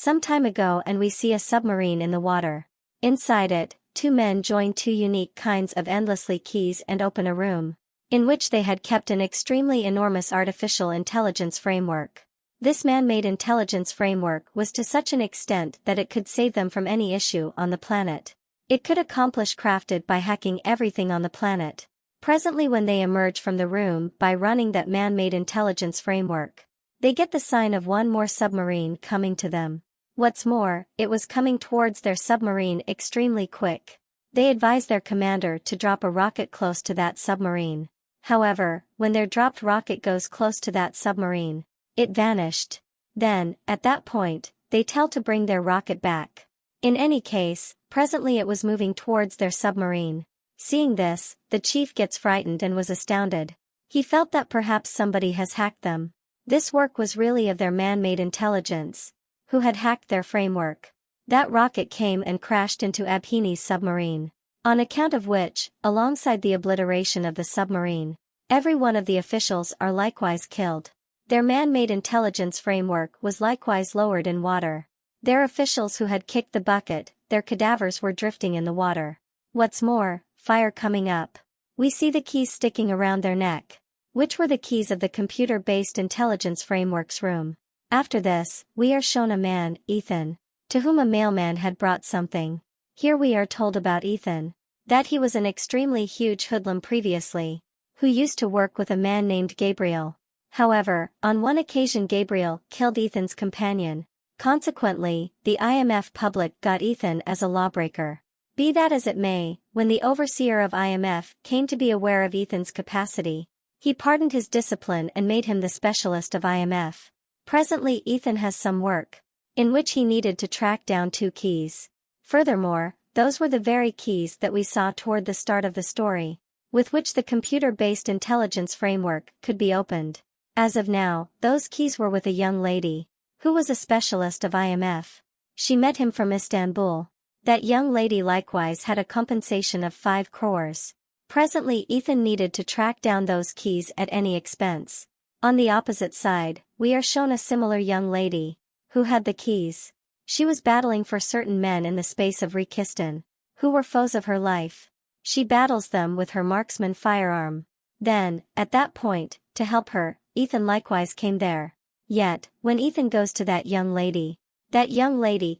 some time ago and we see a submarine in the water. Inside it, two men join two unique kinds of endlessly keys and open a room, in which they had kept an extremely enormous artificial intelligence framework. This man-made intelligence framework was to such an extent that it could save them from any issue on the planet. It could accomplish crafted by hacking everything on the planet. Presently when they emerge from the room by running that man-made intelligence framework, they get the sign of one more submarine coming to them. What's more, it was coming towards their submarine extremely quick. They advise their commander to drop a rocket close to that submarine. However, when their dropped rocket goes close to that submarine, it vanished. Then, at that point, they tell to bring their rocket back. In any case, presently it was moving towards their submarine. Seeing this, the chief gets frightened and was astounded. He felt that perhaps somebody has hacked them. This work was really of their man-made intelligence, who had hacked their framework. That rocket came and crashed into Abhini's submarine. On account of which, alongside the obliteration of the submarine, every one of the officials are likewise killed. Their man-made intelligence framework was likewise lowered in water. Their officials who had kicked the bucket, their cadavers were drifting in the water. What's more, fire coming up. We see the keys sticking around their neck, which were the keys of the computer-based intelligence framework's room. After this, we are shown a man, Ethan, to whom a mailman had brought something. Here we are told about Ethan, that he was an extremely huge hoodlum previously, who used to work with a man named Gabriel. However, on one occasion Gabriel killed Ethan's companion. Consequently, the IMF public got Ethan as a lawbreaker. Be that as it may, when the overseer of IMF came to be aware of Ethan's capacity, he pardoned his discipline and made him the specialist of IMF. Presently Ethan has some work, in which he needed to track down two keys. Furthermore, those were the very keys that we saw toward the start of the story, with which the computer-based intelligence framework could be opened. As of now, those keys were with a young lady, who was a specialist of IMF. She met him from Istanbul. That young lady likewise had a compensation of 5 crores. Presently Ethan needed to track down those keys at any expense. On the opposite side, we are shown a similar young lady, who had the keys. She was battling for certain men in the space of Rekistan, who were foes of her life. She battles them with her marksman firearm. Then, at that point, to help her, Ethan likewise came there. Yet, when Ethan goes to that young lady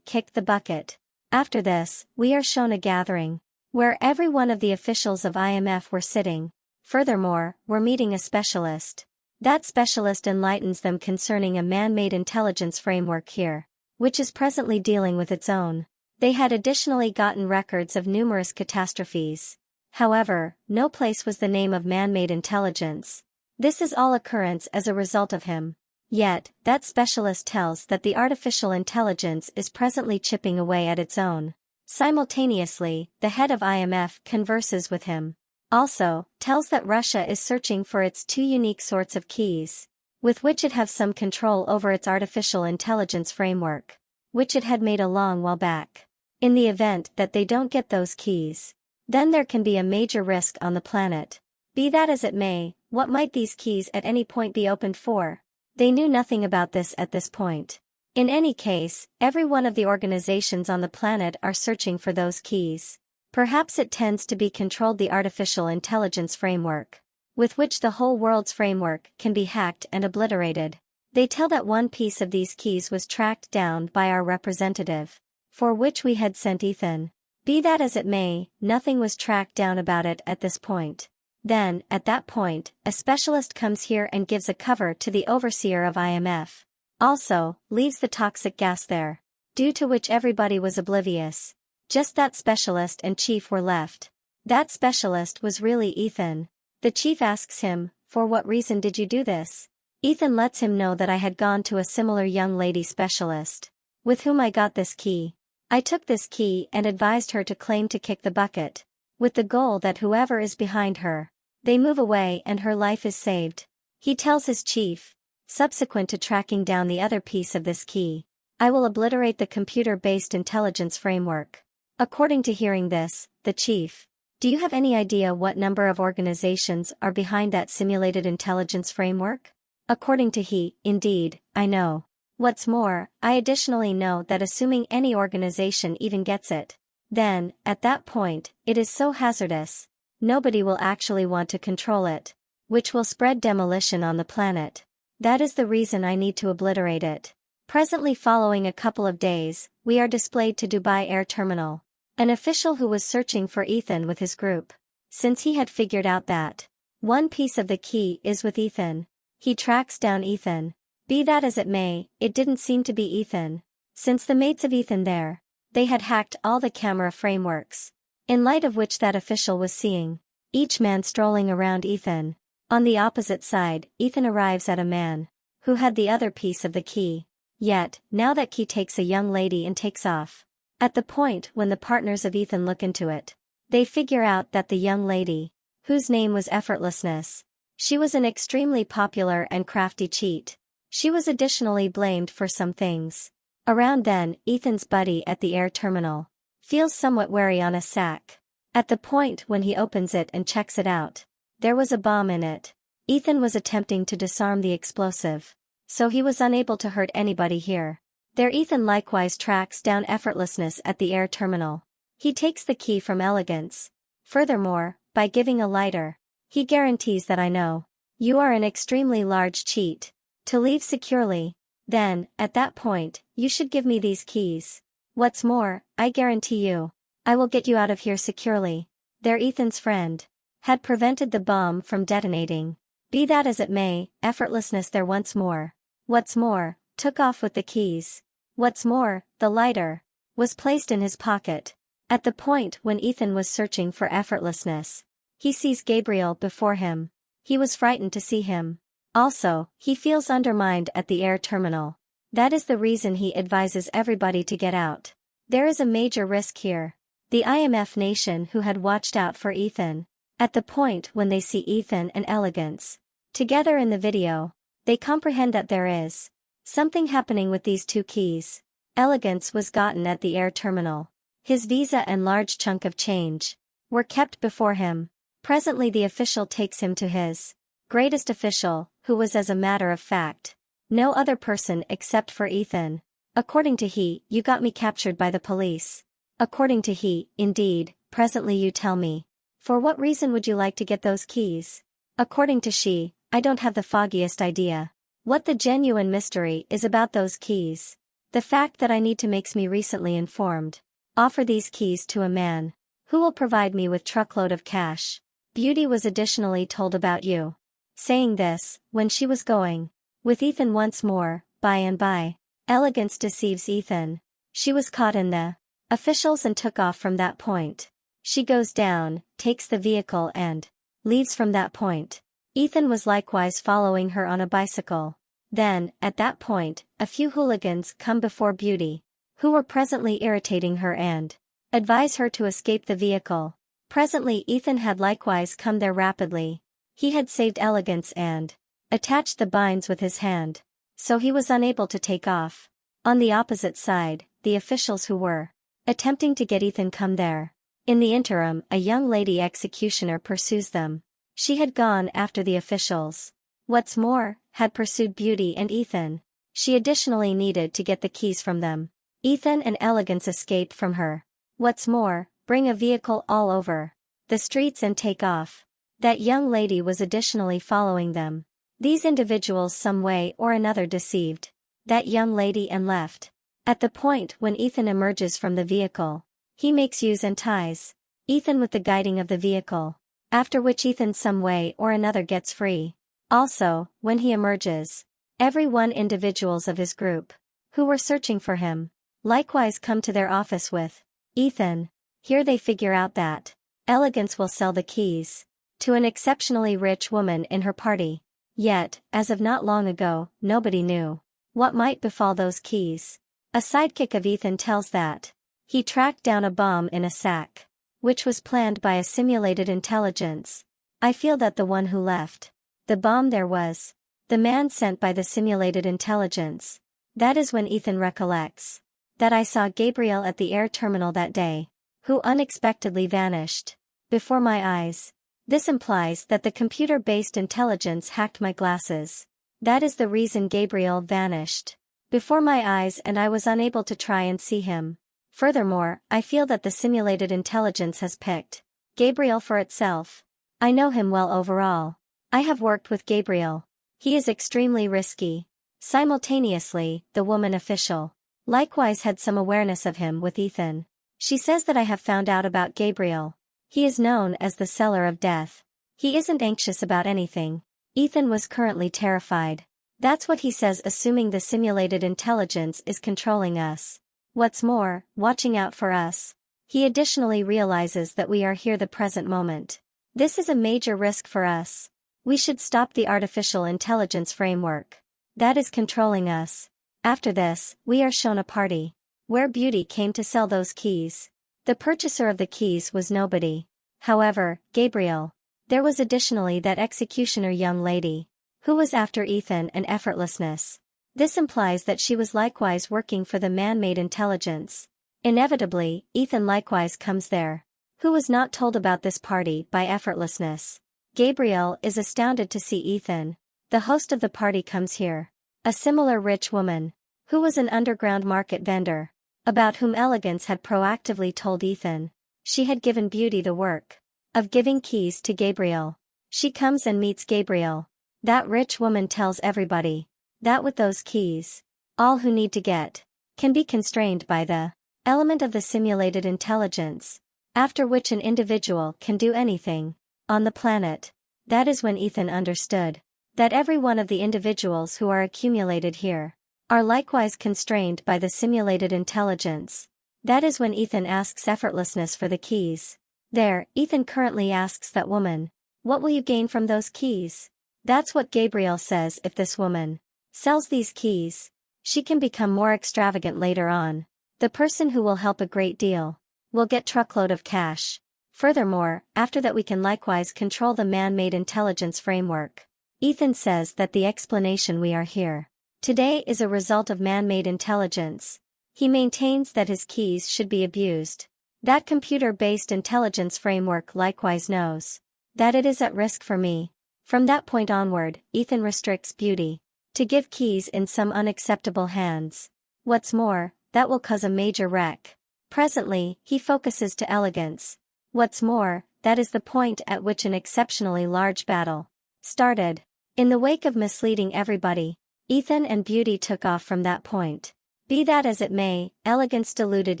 kicked the bucket. After this, we are shown a gathering, where every one of the officials of IMF were sitting. Furthermore, we're meeting a specialist. That specialist enlightens them concerning a man-made intelligence framework here, which is presently dealing with its own. They had additionally gotten records of numerous catastrophes. However, no place was the name of man-made intelligence. This is all occurrence as a result of him. Yet, that specialist tells that the artificial intelligence is presently chipping away at its own. Simultaneously, the head of IMF converses with him. Also, tells that Russia is searching for its 2 unique sorts of keys, with which it has some control over its artificial intelligence framework, which it had made a long while back. In the event that they don't get those keys, then there can be a major risk on the planet. Be that as it may, what might these keys at any point be opened for? They knew nothing about this at this point. In any case, every one of the organizations on the planet are searching for those keys. Perhaps it tends to be controlled the artificial intelligence framework, with which the whole world's framework can be hacked and obliterated. They tell that one piece of these keys was tracked down by our representative, for which we had sent Ethan. Be that as it may, nothing was tracked down about it at this point. Then, at that point, a specialist comes here and gives a cover to the overseer of IMF. Also, leaves the toxic gas there, due to which everybody was oblivious. Just that specialist and chief were left. That specialist was really Ethan. The chief asks him, "For what reason did you do this?" Ethan lets him know that I had gone to a similar young lady specialist, with whom I got this key. I took this key and advised her to claim to kick the bucket, with the goal that whoever is behind her, they move away and her life is saved. He tells his chief, subsequent to tracking down the other piece of this key, I will obliterate the computer-based intelligence framework. According to hearing this, the chief, do you have any idea what number of organizations are behind that simulated intelligence framework? According to he, indeed, I know. What's more, I additionally know that assuming any organization even gets it, then, at that point, it is so hazardous. Nobody will actually want to control it, which will spread demolition on the planet. That is the reason I need to obliterate it. Presently, following a couple of days, we are displayed to Dubai Air Terminal. An official who was searching for Ethan with his group. Since he had figured out that one piece of the key is with Ethan, he tracks down Ethan. Be that as it may, it didn't seem to be Ethan. Since the mates of Ethan there, they had hacked all the camera frameworks, in light of which that official was seeing each man strolling around Ethan. On the opposite side, Ethan arrives at a man who had the other piece of the key. Yet, now that key takes a young lady and takes off. At the point when the partners of Ethan look into it, they figure out that the young lady, whose name was Effortlessness, she was an extremely popular and crafty cheat. She was additionally blamed for some things. Around then, Ethan's buddy at the air terminal feels somewhat wary on a sack. At the point when he opens it and checks it out, there was a bomb in it. Ethan was attempting to disarm the explosive, so he was unable to hurt anybody here. There Ethan likewise tracks down Effortlessness at the air terminal. He takes the key from Elegance. Furthermore, by giving a lighter, he guarantees that I know you are an extremely large cheat. To leave securely, then, at that point, you should give me these keys. What's more, I guarantee you, I will get you out of here securely. There Ethan's friend had prevented the bomb from detonating. Be that as it may, Effortlessness there once more. What's more, took off with the keys. What's more, the lighter was placed in his pocket. At the point when Ethan was searching for Effortlessness, he sees Gabriel before him. He was frightened to see him. Also, he feels undermined at the air terminal. That is the reason he advises everybody to get out. There is a major risk here. The IMF nation who had watched out for Ethan. At the point when they see Ethan and Elegance together in the video, they comprehend that there is something happening with these two keys. Elegance was gotten at the air terminal. His visa and large chunk of change were kept before him. Presently the official takes him to his greatest official, who was as a matter of fact no other person except for Ethan. According to he, you got me captured by the police. According to he, indeed, presently you tell me. For what reason would you like to get those keys? According to she, I don't have the foggiest idea. What the genuine mystery is about those keys. The fact that I need to makes me recently informed. Offer these keys to a man who will provide me with truckload of cash. Beauty was additionally told about you. Saying this, when she was going with Ethan once more, by and by, Elegance deceives Ethan. She was caught in the officials and took off from that point. She goes down, takes the vehicle and leaves from that point. Ethan was likewise following her on a bicycle. Then, at that point, a few hooligans come before Beauty, who were presently irritating her and advise her to escape the vehicle. Presently Ethan had likewise come there rapidly. He had saved Elegance and attached the binds with his hand, so he was unable to take off. On the opposite side, the officials who were attempting to get Ethan come there. In the interim, a young lady executioner pursues them. She had gone after the officials. What's more, had pursued Beauty and Ethan. She additionally needed to get the keys from them. Ethan and Elegance escape from her. What's more, bring a vehicle all over the streets and take off. That young lady was additionally following them. These individuals some way or another deceived that young lady and left. At the point when Ethan emerges from the vehicle, he makes use and ties Ethan with the guiding of the vehicle, after which Ethan some way or another gets free. Also, when he emerges, every one individuals of his group, who were searching for him, likewise come to their office with Ethan. Here they figure out that Elegance will sell the keys to an exceptionally rich woman in her party. Yet, as of not long ago, nobody knew what might befall those keys. A sidekick of Ethan tells that he tracked down a bomb in a sack, which was planned by a simulated intelligence. I feel that the one who left the bomb there was the man sent by the simulated intelligence. That is when Ethan recollects that I saw Gabriel at the air terminal that day, who unexpectedly vanished before my eyes. This implies that the computer-based intelligence hacked my glasses. That is the reason Gabriel vanished. before my eyes and I was unable to try and see him. Furthermore, I feel that the simulated intelligence has picked Gabriel for itself. I know him well overall. I have worked with Gabriel. He is extremely risky. Simultaneously, the woman official likewise had some awareness of him with Ethan. She says that I have found out about Gabriel. He is known as the seller of death. He isn't anxious about anything. Ethan was currently terrified. That's what he says, assuming the simulated intelligence is controlling us. What's more, watching out for us. He additionally realizes that we are here the present moment. This is a major risk for us. We should stop the artificial intelligence framework that is controlling us. After this, we are shown a party where Beauty came to sell those keys. The purchaser of the keys was nobody. However, Gabriel. There was additionally that executioner young lady who was after Ethan and effortlessness. This implies that she was likewise working for the man-made intelligence. Inevitably, Ethan likewise comes there. Who was not told about this party by effortlessness. Gabriel is astounded to see Ethan. The host of the party comes here. A similar rich woman, who was an underground market vendor, about whom Elegance had proactively told Ethan. She had given Beauty the work of giving keys to Gabriel. She comes and meets Gabriel. That rich woman tells everybody that with those keys, all who need to get can be constrained by the element of the simulated intelligence, after which an individual can do anything on the planet. That is when Ethan understood that every one of the individuals who are accumulated here are likewise constrained by the simulated intelligence. That is when Ethan asks effortlessness for the keys. There, Ethan currently asks that woman, "What will you gain from those keys?" That's what Gabriel says: if this woman sells these keys, she can become more extravagant later on. The person who will help a great deal will get truckload of cash. Furthermore, after that we can likewise control the man-made intelligence framework. Ethan says that the explanation we are here today is a result of man-made intelligence. He maintains that his keys should be abused. That computer-based intelligence framework likewise knows that it is at risk for me. From that point onward, Ethan restricts Beauty to give keys in some unacceptable hands. What's more, that will cause a major wreck. Presently, he focuses to Elegance. What's more, that is the point at which an exceptionally large battle started. In the wake of misleading everybody, Ethan and Beauty took off from that point. Be that as it may, Elegance deluded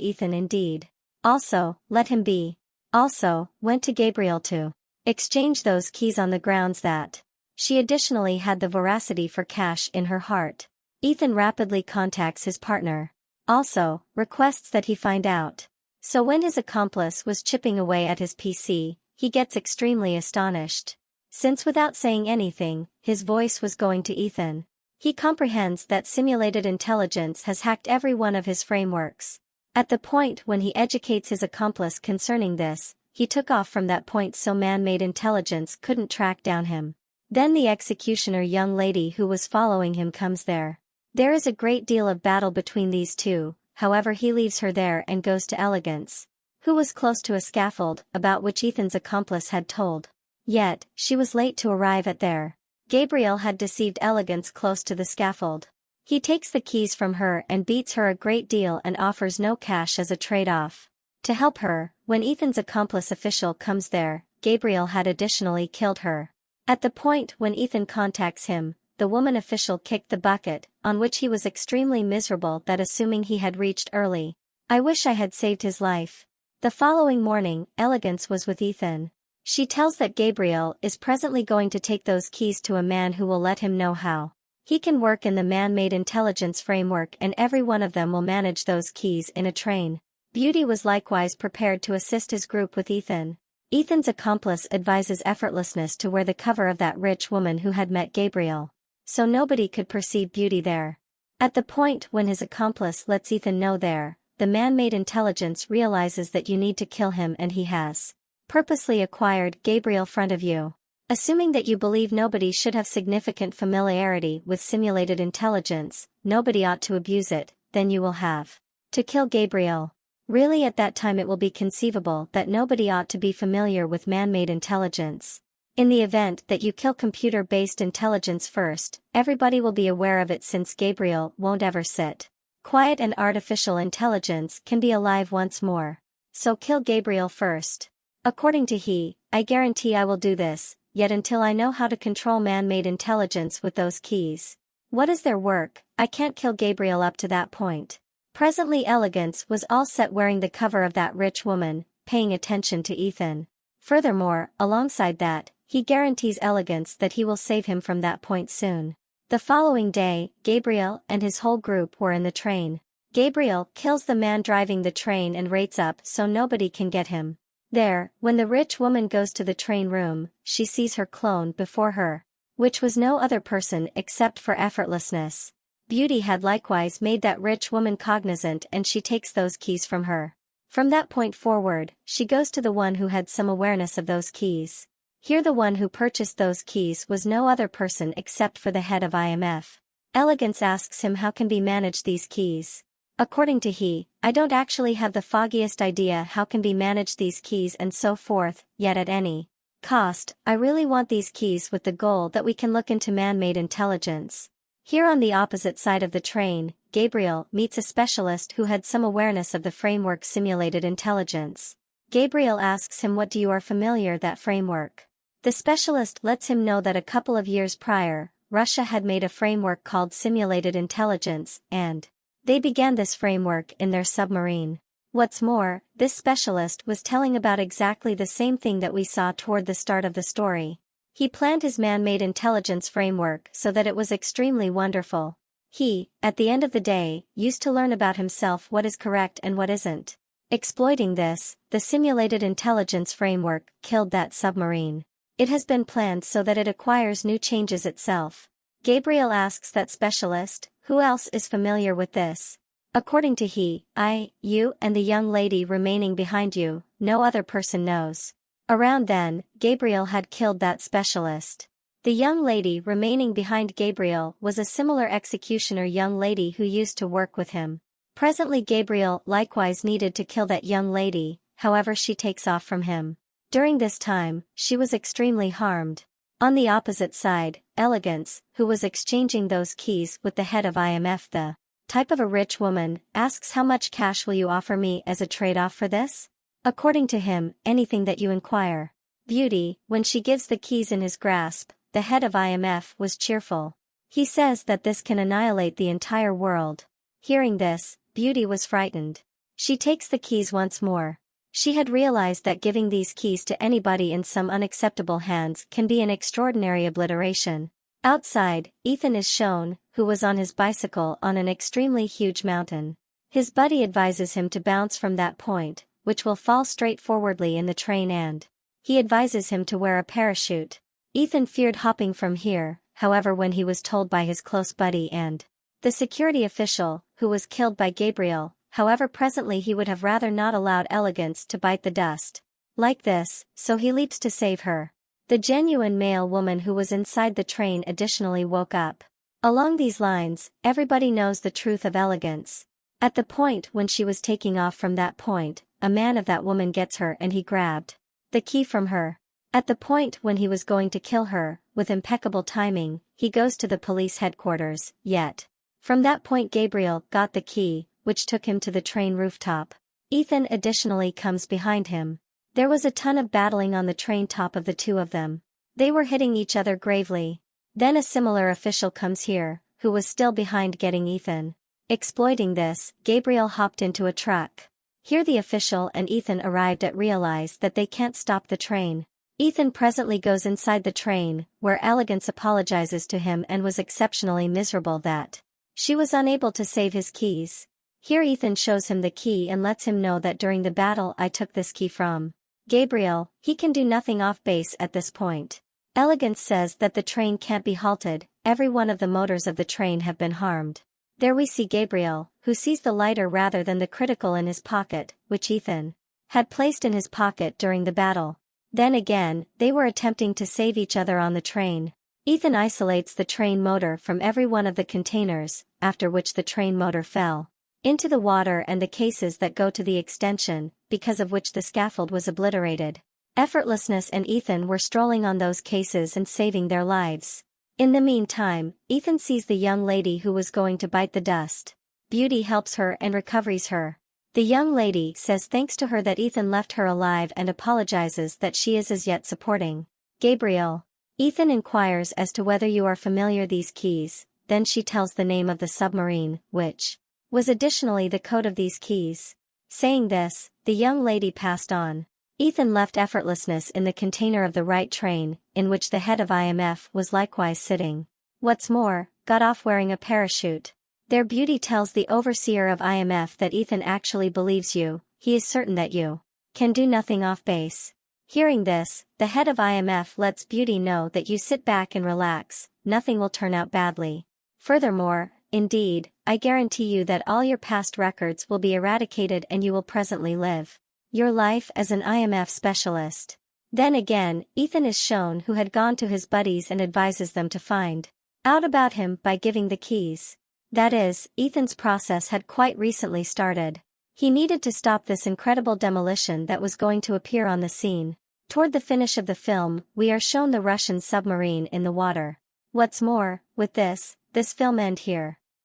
Ethan indeed. Also, let him be. Also, went to Gabriel to exchange those keys on the grounds that she additionally had the veracity for cash in her heart. Ethan rapidly contacts his partner. Also, requests that he find out. So when his accomplice was chipping away at his PC, he gets extremely astonished. Since without saying anything, his voice was going to Ethan. He comprehends that simulated intelligence has hacked every one of his frameworks. At the point when he educates his accomplice concerning this, he took off from that point so man-made intelligence couldn't track down him. Then the executioner young lady who was following him comes there. There is a great deal of battle between these two, however he leaves her there and goes to Elegance, who was close to a scaffold, about which Ethan's accomplice had told. Yet, she was late to arrive at there. Gabriel had deceived Elegance close to the scaffold. He takes the keys from her and beats her a great deal and offers no cash as a trade-off. To help her, when Ethan's accomplice official comes there, Gabriel had additionally killed her. At the point when Ethan contacts him, the woman official kicked the bucket, on which he was extremely miserable that assuming he had reached early. I wish I had saved his life. The following morning, Elegance was with Ethan. She tells that Gabriel is presently going to take those keys to a man who will let him know how he can work in the man-made intelligence framework, and every one of them will manage those keys in a train. Beauty was likewise prepared to assist his group with Ethan. Ethan's accomplice advises effortlessness to wear the cover of that rich woman who had met Gabriel, so nobody could perceive Beauty there. At the point when his accomplice lets Ethan know there, the man-made intelligence realizes that you need to kill him, and he has purposely acquired Gabriel front of you. Assuming that you believe nobody should have significant familiarity with simulated intelligence, nobody ought to abuse it, then you will have to kill Gabriel. Really, at that time it will be conceivable that nobody ought to be familiar with man-made intelligence. In the event that you kill computer-based intelligence first, everybody will be aware of it since Gabriel won't ever sit quiet and artificial intelligence can be alive once more. So kill Gabriel first. According to he, I guarantee I will do this, yet until I know how to control man-made intelligence with those keys. What is their work? I can't kill Gabriel up to that point. Presently Elegance was all set wearing the cover of that rich woman, paying attention to Ethan. Furthermore, alongside that, he guarantees Elegance that he will save him from that point soon. The following day, Gabriel and his whole group were in the train. Gabriel kills the man driving the train and rates up so nobody can get him. There, when the rich woman goes to the train room, she sees her clone before her, which was no other person except for effortlessness. Beauty had likewise made that rich woman cognizant and she takes those keys from her. From that point forward, she goes to the one who had some awareness of those keys. Here the one who purchased those keys was no other person except for the head of IMF. Elegance asks him how can be manage these keys. According to he, I don't actually have the foggiest idea how can be manage these keys and so forth, yet at any cost, I really want these keys with the goal that we can look into man-made intelligence. Here on the opposite side of the train, Gabriel meets a specialist who had some awareness of the framework simulated intelligence. Gabriel asks him what do you are familiar that framework. The specialist lets him know that a couple of years prior, Russia had made a framework called simulated intelligence, and they began this framework in their submarine. What's more, this specialist was telling about exactly the same thing that we saw toward the start of the story. He planned his man-made intelligence framework so that it was extremely wonderful. He, at the end of the day, used to learn about himself what is correct and what isn't. Exploiting this, the simulated intelligence framework killed that submarine. It has been planned so that it acquires new changes itself. Gabriel asks that specialist, who else is familiar with this? According to he, I, you and the young lady remaining behind you, no other person knows. Around then, Gabriel had killed that specialist. The young lady remaining behind Gabriel was a similar executioner young lady who used to work with him. Presently Gabriel likewise needed to kill that young lady, however she takes off from him. During this time, she was extremely harmed. On the opposite side, Elegance, who was exchanging those keys with the head of IMF the type of a rich woman, asks how much cash will you offer me as a trade-off for this? According to him, anything that you inquire. Beauty, when she gives the keys in his grasp, the head of IMF was cheerful. He says that this can annihilate the entire world. Hearing this, Beauty was frightened. She takes the keys once more. She had realized that giving these keys to anybody in some unacceptable hands can be an extraordinary obliteration. Outside, Ethan is shown, who was on his bicycle on an extremely huge mountain. His buddy advises him to bounce from that point, which will fall straightforwardly in the train and he advises him to wear a parachute. Ethan feared hopping from here, however when he was told by his close buddy and the security official, who was killed by Gabriel, however presently he would have rather not allowed Elegance to bite the dust like this, so he leaps to save her. The genuine male woman who was inside the train additionally woke up. Along these lines, everybody knows the truth of Elegance. At the point when she was taking off from that point, a man of that woman gets her and he grabbed the key from her. At the point when he was going to kill her, with impeccable timing, he goes to the police headquarters, yet from that point Gabriel got the key, which took him to the train rooftop. Ethan additionally comes behind him. There was a ton of battling on the train top of the two of them. They were hitting each other gravely. Then a similar official comes here, who was still behind getting Ethan. Exploiting this, Gabriel hopped into a truck. Here the official and Ethan arrived at realize that they can't stop the train. Ethan presently goes inside the train, where Elegance apologizes to him and was exceptionally miserable that she was unable to save his keys. Here Ethan shows him the key and lets him know that during the battle I took this key from Gabriel. He can do nothing off base at this point. Elegance says that the train can't be halted, every one of the motors of the train have been harmed. There we see Gabriel, who sees the lighter rather than the critical in his pocket, which Ethan had placed in his pocket during the battle. Then again, they were attempting to save each other on the train. Ethan isolates the train motor from every one of the containers, after which the train motor fell into the water and the cases that go to the extension, because of which the scaffold was obliterated. Effortlessness and Ethan were strolling on those cases and saving their lives. In the meantime, Ethan sees the young lady who was going to bite the dust. Beauty helps her and recovers her. The young lady says thanks to her that Ethan left her alive and apologizes that she is as yet supporting Gabriel. Ethan inquires as to whether you are familiar these keys, then she tells the name of the submarine, which was additionally the code of these keys. Saying this, the young lady passed on. Ethan left effortlessness in the container of the right train, in which the head of IMF was likewise sitting. What's more, got off wearing a parachute. Their Beauty tells the overseer of IMF that Ethan actually believes you, he is certain that you can do nothing off base. Hearing this, the head of IMF lets Beauty know that you sit back and relax, nothing will turn out badly. Furthermore, indeed, I guarantee you that all your past records will be eradicated and you will presently live your life as an IMF specialist. Then again, Ethan is shown who had gone to his buddies and advises them to find out about him by giving the keys. That is, Ethan's process had quite recently started. He needed to stop this incredible demolition that was going to appear on the scene. Toward the finish of the film, we are shown the Russian submarine in the water. What's more, with this film end here.